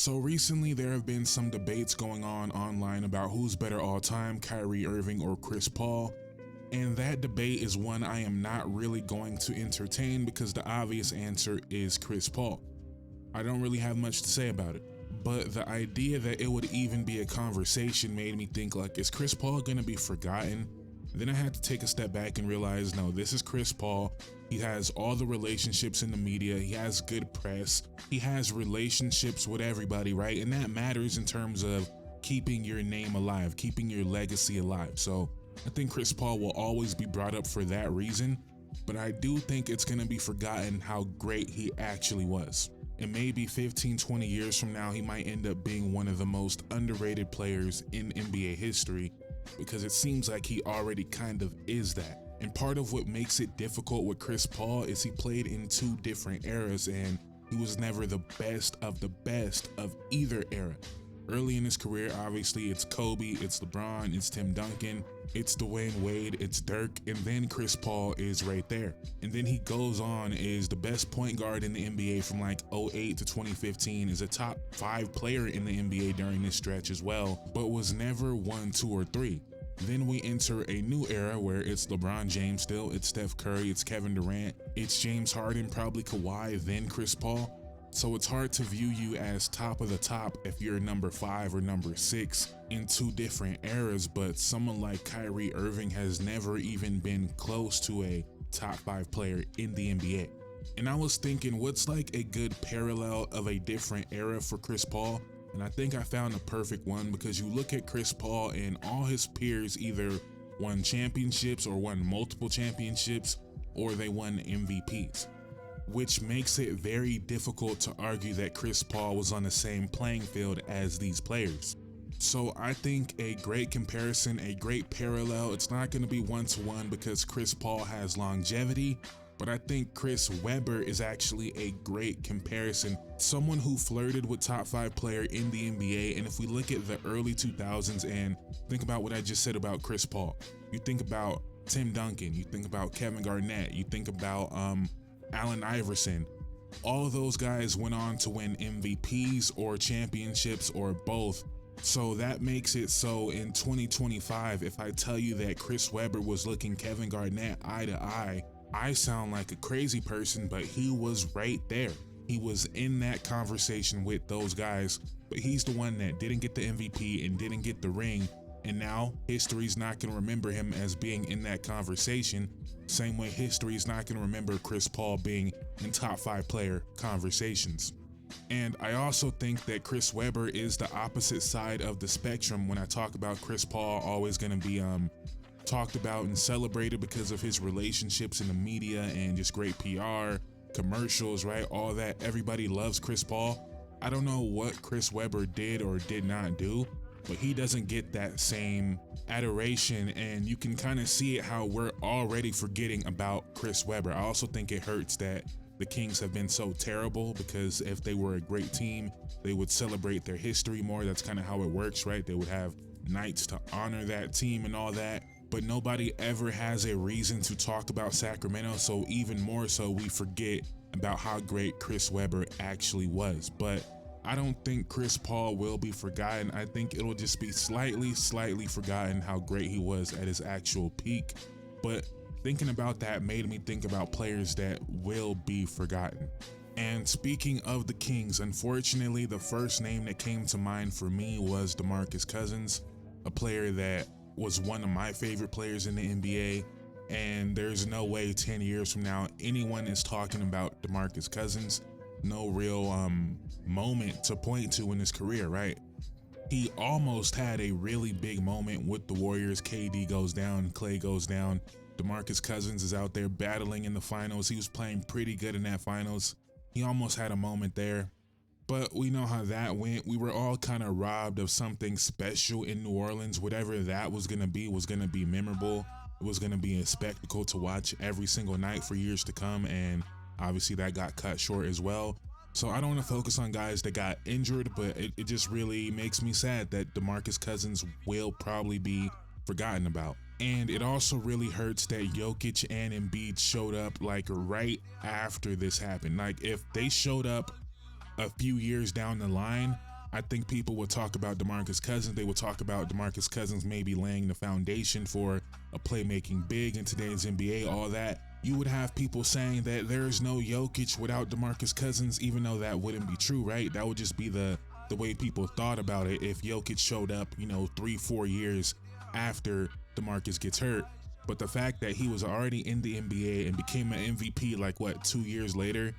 So recently there have been some debates going on online about who's better all time, Kyrie Irving or Chris Paul. And that debate is one I am not really going to entertain because the obvious answer is Chris Paul. I don't really have much to say about it. But the idea that it would even be a conversation made me think, like, is Chris Paul gonna be forgotten? Then I had to take a step back and realize, no, this is Chris Paul. He has all the relationships in the media. He has good press. He has relationships with everybody, right? And that matters in terms of keeping your name alive, keeping your legacy alive. So I think Chris Paul will always be brought up for that reason. But I do think it's gonna be forgotten how great he actually was. And maybe 15, 20 years from now, he might end up being one of the most underrated players in NBA history, because it seems like he already kind of is that. And part of what makes it difficult with Chris Paul is he played in two different eras and he was never the best of either era. Early in his career, obviously, it's Kobe, it's LeBron, it's Tim Duncan, it's Dwayne Wade, it's Dirk, and then Chris Paul is right there. And then he goes on, is the best point guard in the NBA from like 08 to 2015, is a top 5 player in the NBA during this stretch as well, but was never 1, 2, or 3. Then we enter a new era where it's LeBron James still, it's Steph Curry, it's Kevin Durant, it's James Harden, probably Kawhi, then Chris Paul. So it's hard to view you as top of the top if you're number 5 or number 6 in two different eras, but someone like Kyrie Irving has never even been close to a top 5 player in the NBA. And I was thinking, what's like a good parallel of a different era for Chris Paul? And I think I found a perfect one, because you look at Chris Paul and all his peers either won championships or won multiple championships, or they won MVPs. Which makes it very difficult to argue that Chris Paul was on the same playing field as these players. So I think a great comparison, a great parallel, it's not going to be 1-to-1 because Chris Paul has longevity, but I think Chris Webber is actually a great comparison. Someone who flirted with top 5 player in the NBA, and if we look at the early 2000s and think about what I just said about Chris Paul, you think about Tim Duncan, you think about Kevin Garnett, you think about Allen Iverson. All of those guys went on to win MVPs or championships or both. So that makes it so in 2025, if I tell you that Chris Webber was looking Kevin Garnett eye to eye, I sound like a crazy person, but he was right there. He was in that conversation with those guys, but he's the one that didn't get the MVP and didn't get the ring. And now history's not going to remember him as being in that conversation. Same way history's not going to remember Chris Paul being in top 5 player conversations. And I also think that Chris Webber is the opposite side of the spectrum. When I talk about Chris Paul, always going to be talked about and celebrated because of his relationships in the media and just great PR, commercials, right? All that. Everybody loves Chris Paul. I don't know what Chris Webber did or did not do, but he doesn't get that same adoration, and you can kind of see it how we're already forgetting about Chris Webber. I also think it hurts that the Kings have been so terrible, because if they were a great team, they would celebrate their history more. That's kind of how it works, right? They would have nights to honor that team and all that, but nobody ever has a reason to talk about Sacramento, so even more so we forget about how great Chris Webber actually was. But I don't think Chris Paul will be forgotten. I think it'll just be slightly forgotten how great he was at his actual peak. But thinking about that made me think about players that will be forgotten. And speaking of the Kings, unfortunately, the first name that came to mind for me was DeMarcus Cousins, a player that was one of my favorite players in the NBA. And there's no way 10 years from now anyone is talking about DeMarcus Cousins. No real moment to point to in his career, right? He almost had a really big moment with the Warriors. KD goes down, Clay goes down. DeMarcus Cousins is out there battling in the finals. He was playing pretty good in that finals. He almost had a moment there, but we know how that went. We were all kind of robbed of something special in New Orleans. Whatever that was going to be memorable. It was going to be a spectacle to watch every single night for years to come, and obviously that got cut short as well. So I don't want to focus on guys that got injured, but it just really makes me sad that DeMarcus Cousins will probably be forgotten about. And it also really hurts that Jokic and Embiid showed up like right after this happened. Like if they showed up a few years down the line, I think people would talk about DeMarcus Cousins. They would talk about DeMarcus Cousins maybe laying the foundation for a playmaking big in today's NBA, all that. You would have people saying that there is no Jokic without DeMarcus Cousins, even though that wouldn't be true, right? That would just be the way people thought about it if Jokic showed up, 3-4 years after DeMarcus gets hurt. But the fact that he was already in the NBA and became an MVP 2 years later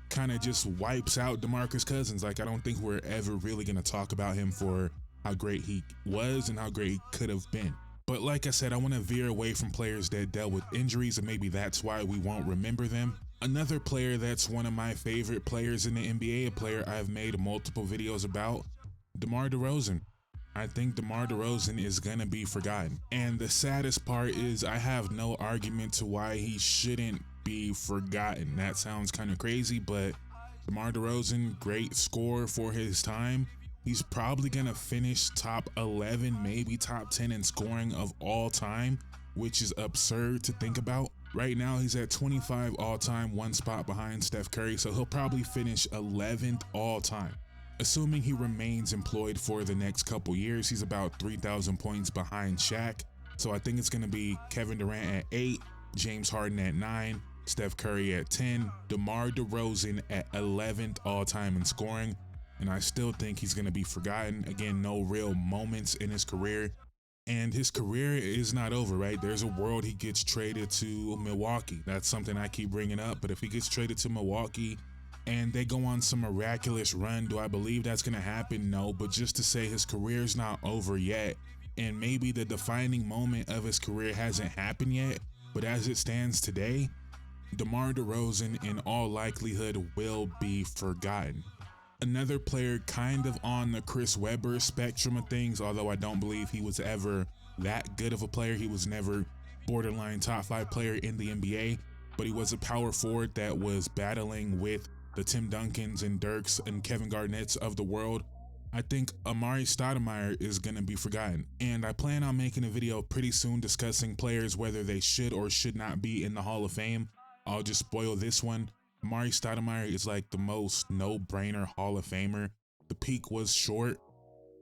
kind of just wipes out DeMarcus Cousins. I don't think we're ever really going to talk about him for how great he was and how great he could have been. But like I said, I want to veer away from players that dealt with injuries, and maybe that's why we won't remember them. Another player that's one of my favorite players in the NBA, a player I've made multiple videos about, Demar Derozan. I think Demar Derozan is going to be forgotten. And the saddest part is I have no argument to why he shouldn't be forgotten. That sounds kind of crazy, but DeMar DeRozan, great scorer for his time. He's probably going to finish top 11, maybe top 10 in scoring of all time, which is absurd to think about. Right now, he's at 25 all time, one spot behind Steph Curry, so he'll probably finish 11th all time. Assuming he remains employed for the next couple years, he's about 3,000 points behind Shaq. So I think it's going to be Kevin Durant at 8, James Harden at 9, Steph Curry at 10, DeMar DeRozan at 11th all time in scoring. And I still think he's going to be forgotten. Again, no real moments in his career. And his career is not over, right? There's a world he gets traded to Milwaukee. That's something I keep bringing up. But if he gets traded to Milwaukee and they go on some miraculous run, do I believe that's going to happen? No, but just to say his career's not over yet. And maybe the defining moment of his career hasn't happened yet. But as it stands today, DeMar DeRozan in all likelihood will be forgotten. Another player kind of on the Chris Webber spectrum of things, although I don't believe he was ever that good of a player. He was never borderline top 5 player in the NBA, but he was a power forward that was battling with the Tim Duncans and Dirks and Kevin Garnett's of the world. I think Amari Stoudemire is going to be forgotten, and I plan on making a video pretty soon discussing players whether they should or should not be in the Hall of Fame. I'll just spoil this one. Amari Stoudemire is like the most no-brainer Hall of Famer. The peak was short,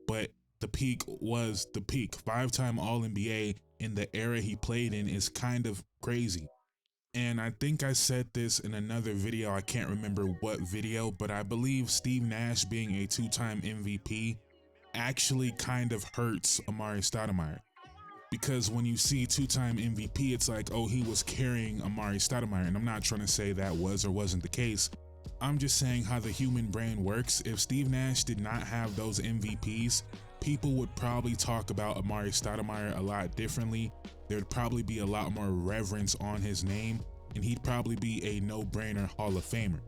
but the peak was the peak. 5-time All-NBA in the era he played in is kind of crazy. And I think I said this in another video, I can't remember what video, but I believe Steve Nash being a 2-time MVP actually kind of hurts Amari Stoudemire. Because when you see 2-time MVP, it's like, oh, he was carrying Amari Stoudemire. And I'm not trying to say that was or wasn't the case. I'm just saying how the human brain works. If Steve Nash did not have those MVPs, people would probably talk about Amari Stoudemire a lot differently. There'd probably be a lot more reverence on his name, and he'd probably be a no-brainer Hall of Famer.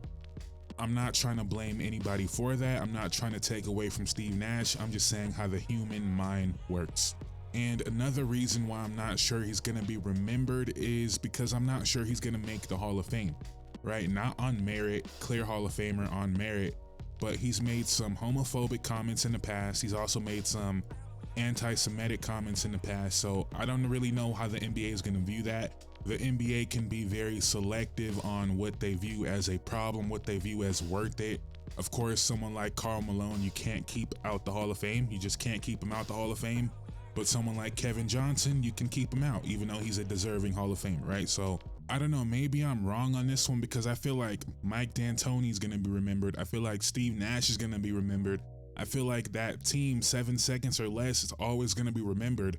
I'm not trying to blame anybody for that. I'm not trying to take away from Steve Nash. I'm just saying how the human mind works. And another reason why I'm not sure he's going to be remembered is because I'm not sure he's going to make the Hall of Fame, right? Not on merit, clear Hall of Famer on merit, but he's made some homophobic comments in the past. He's also made some anti-Semitic comments in the past. So I don't really know how the NBA is going to view that. The NBA can be very selective on what they view as a problem, what they view as worth it. Of course, someone like Karl Malone, you can't keep out the Hall of Fame. You just can't keep him out the Hall of Fame. But someone like Kevin Johnson, you can keep him out, even though he's a deserving Hall of Famer, right? So I don't know, maybe I'm wrong on this one because I feel like Mike D'Antoni is going to be remembered. I feel like Steve Nash is going to be remembered. I feel like that team, 7 seconds or less, is always going to be remembered.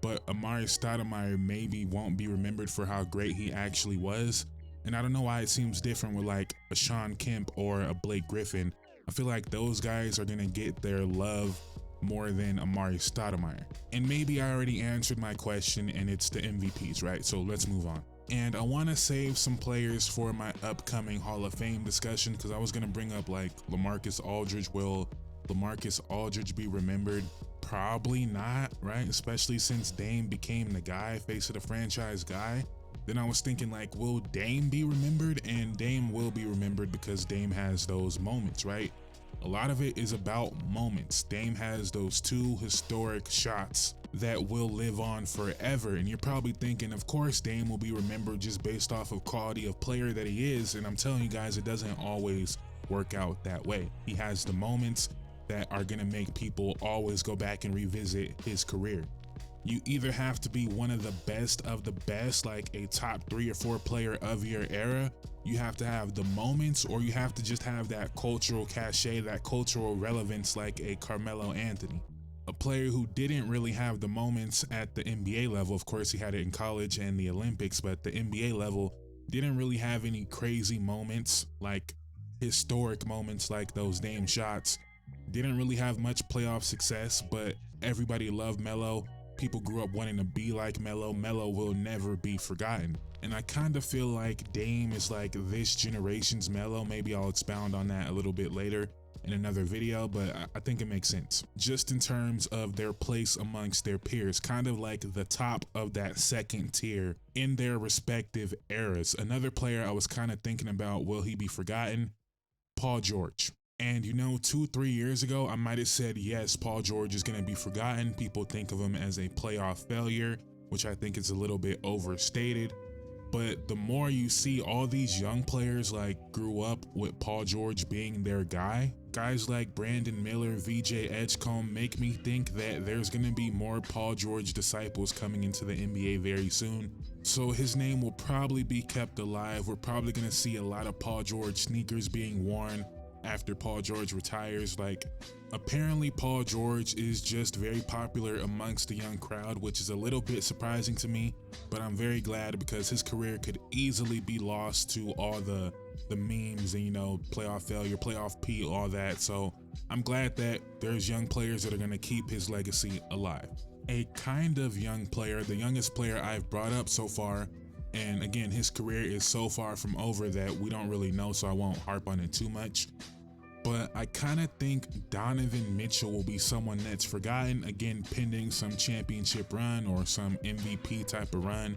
But Amari Stoudemire maybe won't be remembered for how great he actually was. And I don't know why it seems different with like a Sean Kemp or a Blake Griffin. I feel like those guys are going to get their love more than Amari Stoudemire. And maybe I already answered my question and it's the MVPs, right? So let's move on. And I want to save some players for my upcoming Hall of Fame discussion because I was going to bring up like LaMarcus Aldridge. Will LaMarcus Aldridge be remembered? Probably not, right? Especially since Dame became the guy, face of the franchise guy. Then I was thinking like, will Dame be remembered? And Dame will be remembered because Dame has those moments, right? A lot of it is about moments. Dame has those 2 historic shots that will live on forever. And you're probably thinking, of course, Dame will be remembered just based off of quality of player that he is. And I'm telling you guys, it doesn't always work out that way. He has the moments that are gonna make people always go back and revisit his career. You either have to be one of the best, like a top 3 or 4 player of your era, you have to have the moments, or you have to just have that cultural cachet, that cultural relevance like a Carmelo Anthony. A player who didn't really have the moments at the NBA level. Of course, he had it in college and the Olympics, but the NBA level didn't really have any crazy moments, like historic moments like those damn shots. Didn't really have much playoff success, but everybody loved Melo. People grew up wanting to be like Melo. Melo will never be forgotten. And I kind of feel like Dame is like this generation's Melo. Maybe I'll expound on that a little bit later in another video, but I think it makes sense. Just in terms of their place amongst their peers, kind of like the top of that second tier in their respective eras. Another player I was kind of thinking about, will he be forgotten? Paul George. And you know, 2-3 years ago, I might have said, yes, Paul George is going to be forgotten. People think of him as a playoff failure, which I think is a little bit overstated. But the more you see all these young players like grew up with Paul George being their guy, guys like Brandon Miller, VJ Edgecombe make me think that there's going to be more Paul George disciples coming into the NBA very soon. So his name will probably be kept alive. We're probably going to see a lot of Paul George sneakers being worn after Paul George retires. Like, apparently Paul George is just very popular amongst the young crowd, which is a little bit surprising to me, but I'm very glad because his career could easily be lost to all the memes and, you know, playoff failure, playoff P, all that. So I'm glad that there's young players that are going to keep his legacy alive. A kind of young player, the youngest player I've brought up so far, and again, his career is so far from over that we don't really know, so I won't harp on it too much. But I kind of think Donovan Mitchell will be someone that's forgotten, again, pending some championship run or some MVP type of run.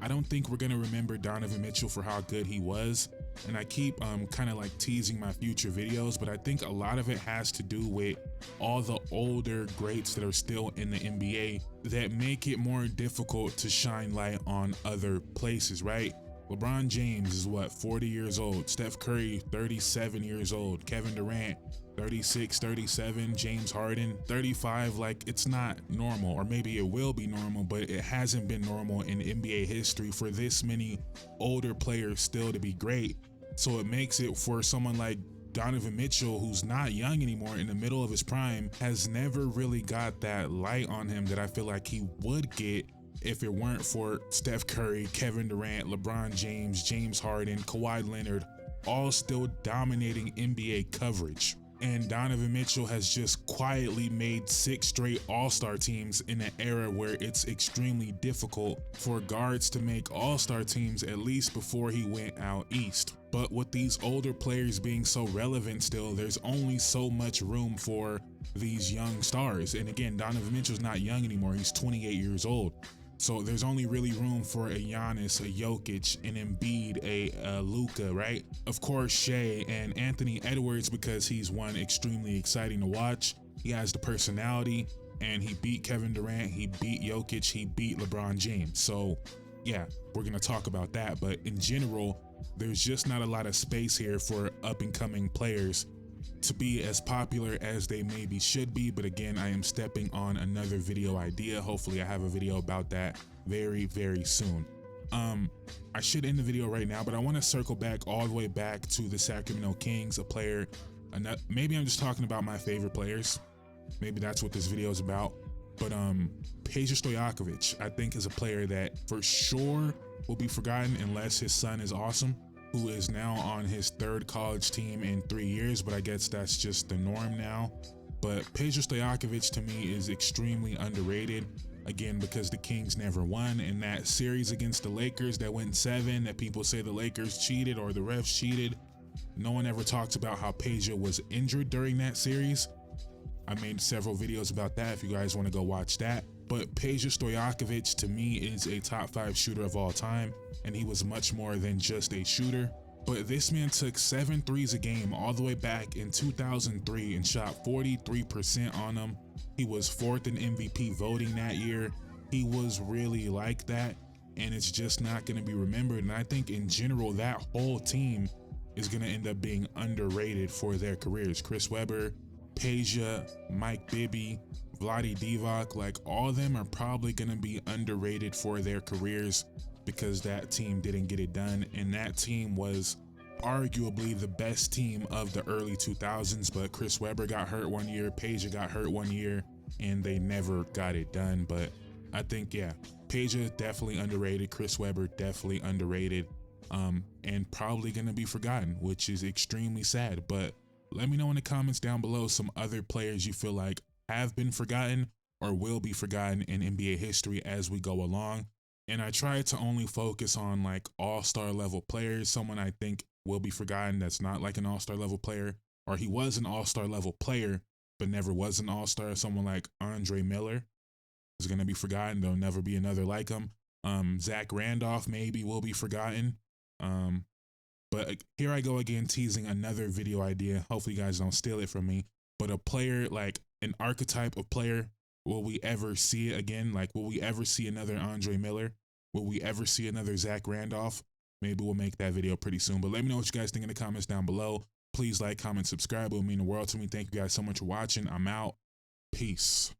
I don't think we're going to remember Donovan Mitchell for how good he was. And I keep kind of like teasing my future videos, but I think a lot of it has to do with all the older greats that are still in the NBA that make it more difficult to shine light on other places, right? LeBron James is what, 40 years old, Steph Curry 37 years old, Kevin Durant 36, 37, James Harden 35. Like, it's not normal, or maybe it will be normal, but it hasn't been normal in NBA history for this many older players still to be great. So it makes it for someone like Donovan Mitchell, who's not young anymore, in the middle of his prime, has never really got that light on him that I feel like he would get if it weren't for Steph Curry, Kevin Durant, LeBron James, James Harden, Kawhi Leonard, all still dominating NBA coverage. And Donovan Mitchell has just quietly made 6 straight All-Star teams in an era where it's extremely difficult for guards to make All-Star teams, at least before he went out east. But with these older players being so relevant still, there's only so much room for these young stars. And again, Donovan Mitchell's not young anymore, he's 28 years old. So there's only really room for a Giannis, a Jokic, an Embiid, a Luka, right? Of course, Shea and Anthony Edwards, because he's one extremely exciting to watch. He has the personality, and he beat Kevin Durant, he beat Jokic, he beat LeBron James. So yeah, we're gonna talk about that. But in general, there's just not a lot of space here for up and coming players to be as popular as they maybe should be. But again, I am stepping on another video idea. Hopefully I have a video about that very, very soon. I should end the video right now, but I want to circle back all the way back to the Sacramento Kings, a player, maybe I'm just talking about my favorite players. Maybe that's what this video is about. But Peja Stojakovic, I think, is a player that for sure will be forgotten unless his son is awesome, who is now on his 3rd college team in 3 years, but I guess that's just the norm now. But Peja Stojakovic to me is extremely underrated, again, because the Kings never won. In that series against the Lakers that went 7, that people say the Lakers cheated or the refs cheated, no one ever talks about how Peja was injured during that series. I made several videos about that if you guys want to go watch that. But Peja Stojakovic to me is a top 5 shooter of all time, and he was much more than just a shooter. But this man took 7 threes a game all the way back in 2003 and shot 43% on them. He was 4th in MVP voting that year. He was really like that, and it's just not going to be remembered. And I think in general, that whole team is going to end up being underrated for their careers. Chris Webber, Peja, Mike Bibby, Vlade Divac, like all of them are probably going to be underrated for their careers because that team didn't get it done. And that team was arguably the best team of the early 2000s, but Chris Webber got hurt one year, Peja got hurt one year, and they never got it done. But I think, yeah, Peja definitely underrated, Chris Webber definitely underrated, and probably going to be forgotten, which is extremely sad. But let me know in the comments down below some other players you feel like have been forgotten or will be forgotten in NBA history as we go along. And I try to only focus on like all-star level players, someone I think will be forgotten that's not like an all-star level player, or he was an all-star level player but never was an all-star. Someone like Andre Miller is going to be forgotten. There'll never be another like him. Zach Randolph maybe will be forgotten. But here I go again, teasing another video idea. Hopefully you guys don't steal it from me. But a player, like an archetype of player, will we ever see it again? Like, will we ever see another Andre Miller? Will we ever see another Zach Randolph? Maybe we'll make that video pretty soon. But let me know what you guys think in the comments down below. Please like, comment, subscribe. It would mean the world to me. Thank you guys so much for watching. I'm out. Peace.